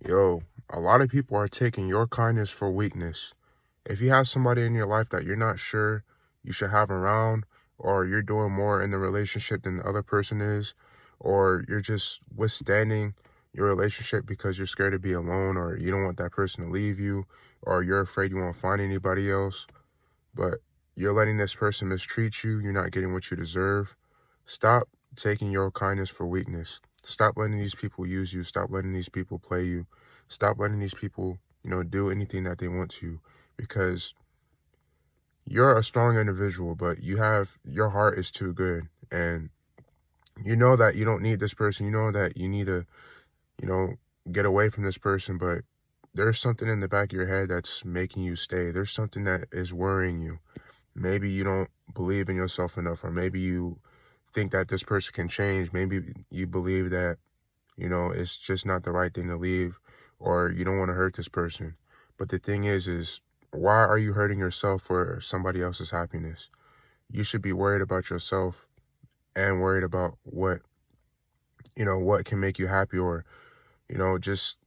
Yo, a lot of people are taking your kindness for weakness. If you have somebody in your life that you're not sure you should have around, or you're doing more in the relationship than the other person is, or you're just withstanding your relationship because you're scared to be alone, or you don't want that person to leave you, or you're afraid you won't find anybody else, but you're letting this person mistreat you, you're not getting what you deserve. Stop taking your kindness for weakness. Stop letting these people use you. Stop letting these people play you. Stop letting these people, do anything that they want to, because you're a strong individual, but your heart is too good. And you know that you don't need this person. You know that you need to, you know, get away from this person, but there's something in the back of your head that's making you stay. There's something that is worrying you. Maybe you don't believe in yourself enough, or maybe you think that this person can change. Maybe you believe that, it's just not the right thing to leave, or you don't want to hurt this person. But the thing is why are you hurting yourself for somebody else's happiness? You should be worried about yourself and worried about what can make you happy, or, just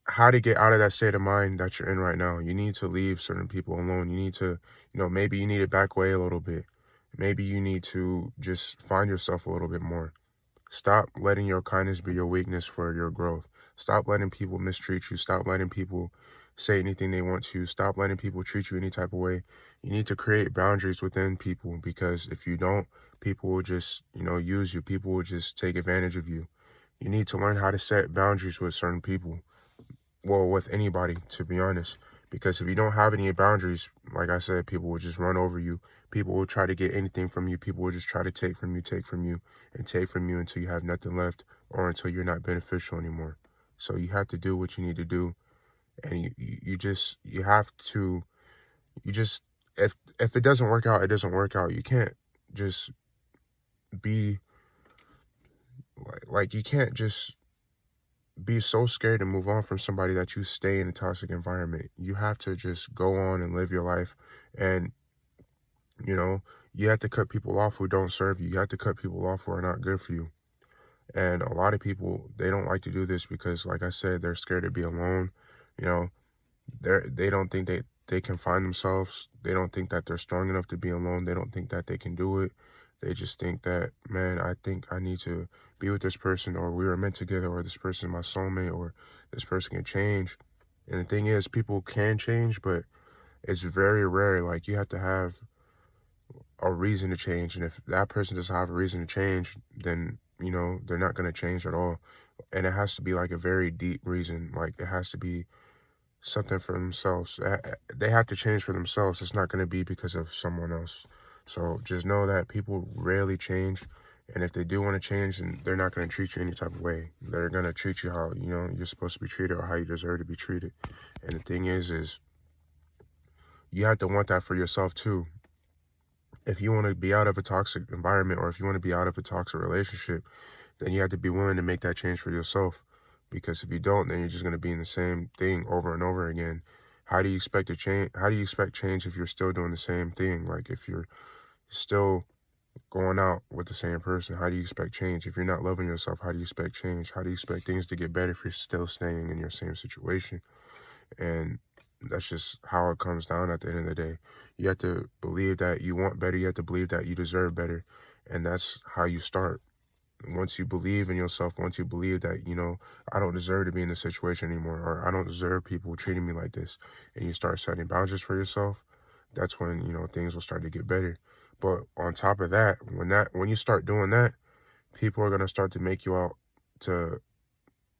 how to get out of that state of mind that you're in right now. You need to leave certain people alone. You need to, maybe you need to back away a little bit. Maybe you need to just find yourself a little bit more. Stop letting your kindness be your weakness for your growth. Stop letting people mistreat you. Stop letting people say anything they want to. Stop letting people treat you any type of way. You need to create boundaries within people, because if you don't, people will just, use you. People will just take advantage of you. You need to learn how to set boundaries with certain people. Well, with anybody, to be honest. Because if you don't have any boundaries, like I said, people will just run over you. People will try to get anything from you. People will just try to take from you, and take from you until you have nothing left, or until you're not beneficial anymore. So you have to do what you need to do. And you have to, you just, if it doesn't work out, it doesn't work out. You can't just be, you can't just be so scared to move on from somebody that you stay in a toxic environment. You have to just go on and live your life. And, you know, you have to cut people off who don't serve you. You have to cut people off who are not good for you. And a lot of people, they don't like to do this because, like I said, they're scared to be alone. You know, they don't think they can find themselves. They don't think that they're strong enough to be alone. They don't think that they can do it. They just think that, man, I think I need to be with this person, or we were meant together, or this person is my soulmate, or this person can change. And the thing is, people can change, but it's very rare. Like, you have to have a reason to change. And if that person doesn't have a reason to change, then, they're not going to change at all. And it has to be like a very deep reason. Like, it has to be something for themselves. They have to change for themselves. It's not going to be because of someone else. So just know that people rarely change. And if they do want to change, then they're not going to treat you any type of way. They're going to treat you how, you're supposed to be treated, or how you deserve to be treated. And the thing is you have to want that for yourself too. If you want to be out of a toxic environment, or if you want to be out of a toxic relationship, then you have to be willing to make that change for yourself. Because if you don't, then you're just going to be in the same thing over and over again. How do you expect to change? How do you expect change if you're still doing the same thing? Like, if you're still going out with the same person, how do you expect change? If you're not loving yourself, how do you expect change? How do you expect things to get better if you're still staying in your same situation? And that's just how it comes down at the end of the day. You have to believe that you want better. You have to believe that you deserve better. And that's how you start. Once you believe in yourself, once you believe that, I don't deserve to be in this situation anymore, or I don't deserve people treating me like this, and you start setting boundaries for yourself, that's when, things will start to get better. But on top of that, when you start doing that, people are going to start to make you out to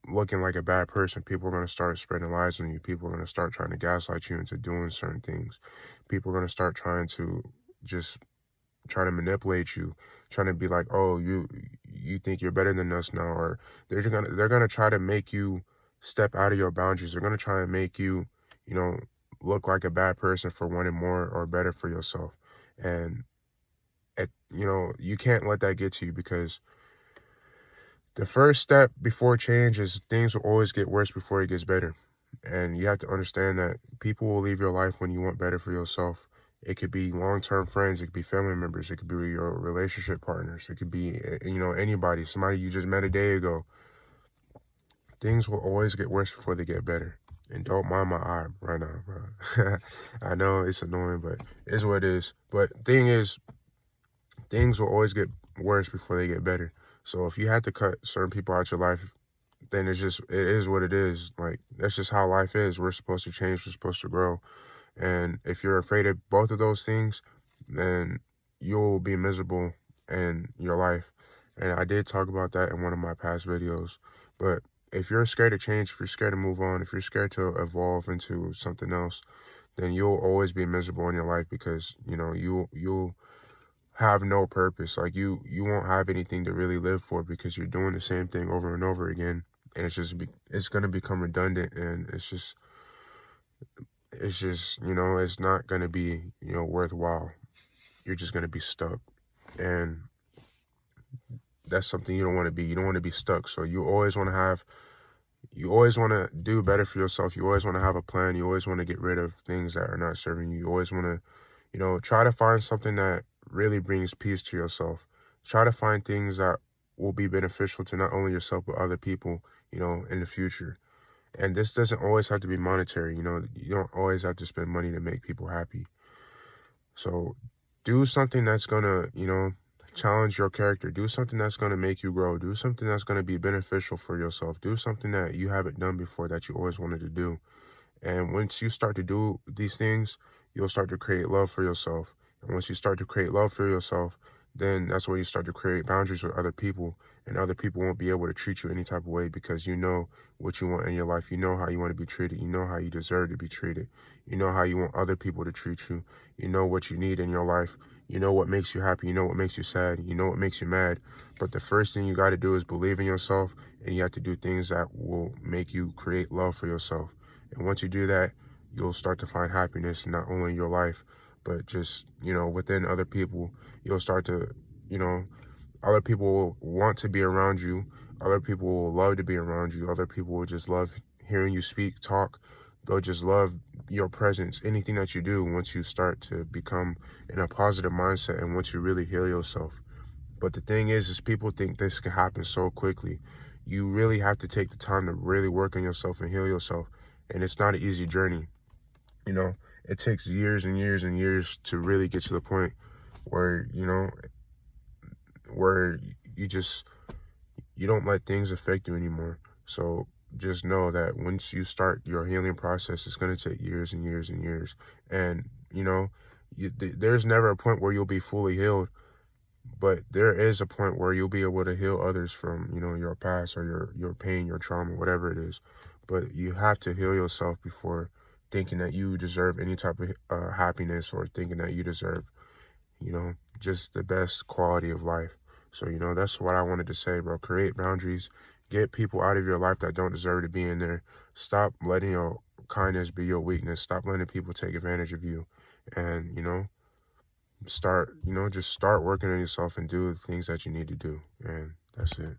looking like a bad person. People are going to start spreading lies on you. People are going to start trying to gaslight you into doing certain things. People are going to start trying to just trying to manipulate you, trying to be like, oh, you think you're better than us now, or they're gonna try to make you step out of your boundaries. They're gonna try and make you, look like a bad person for wanting more or better for yourself. And you can't let that get to you, because the first step before change is things will always get worse before it gets better. And you have to understand that people will leave your life when you want better for yourself. It could be long-term friends. It could be family members. It could be your relationship partners. It could be, anybody, somebody you just met a day ago. Things will always get worse before they get better. And don't mind my eye right now, bro. I know it's annoying, but it's what it is. But thing is, things will always get worse before they get better. So if you had to cut certain people out your life, then it is what it is. Like, that's just how life is. We're supposed to change, we're supposed to grow. And if you're afraid of both of those things, then you'll be miserable in your life. And I did talk about that in one of my past videos. But if you're scared to change, if you're scared to move on, if you're scared to evolve into something else, then you'll always be miserable in your life because, you'll have no purpose. Like, you won't have anything to really live for because you're doing the same thing over and over again. And it's going to become redundant, and it's just, it's not going to be, worthwhile. You're just going to be stuck. And that's something you don't want to be. You don't want to be stuck. So you always want to do better for yourself. You always want to have a plan. You always want to get rid of things that are not serving you. You always want to, try to find something that really brings peace to yourself. Try to find things that will be beneficial to not only yourself, but other people, in the future. And this doesn't always have to be monetary. You don't always have to spend money to make people happy. So do something that's gonna, challenge your character. Do something that's gonna make you grow. Do something that's gonna be beneficial for yourself. Do something that you haven't done before that you always wanted to do. And once you start to do these things, you'll start to create love for yourself. And once you start to create love for yourself, then that's when you start to create boundaries with other people. And other people won't be able to treat you any type of way because you know what you want in your life. You know how you want to be treated. You know how you deserve to be treated. You know how you want other people to treat you. You know what you need in your life. You know what makes you happy. You know what makes you sad. You know what makes you mad. But the first thing you got to do is believe in yourself, and you have to do things that will make you create love for yourself. And once you do that, you'll start to find happiness not only in your life, but just, within other people. You'll start to, you know, other people will want to be around you. Other people will love to be around you. Other people will just love hearing you speak, talk. They'll just love your presence, anything that you do once you start to become in a positive mindset and once you really heal yourself. But the thing is people think this can happen so quickly. You really have to take the time to really work on yourself and heal yourself. And it's not an easy journey. You know, it takes years and years and years to really get to the point where, where you just, you don't let things affect you anymore. So just know that once you start your healing process, it's going to take years and years and years. And, there's never a point where you'll be fully healed. But there is a point where you'll be able to heal others from, your past or your pain, your trauma, whatever it is. But you have to heal yourself before thinking that you deserve any type of happiness, or thinking that you deserve, just the best quality of life. So, that's what I wanted to say, bro. Create boundaries. Get people out of your life that don't deserve to be in there. Stop letting your kindness be your weakness. Stop letting people take advantage of you. And, just start working on yourself and do the things that you need to do. And that's it.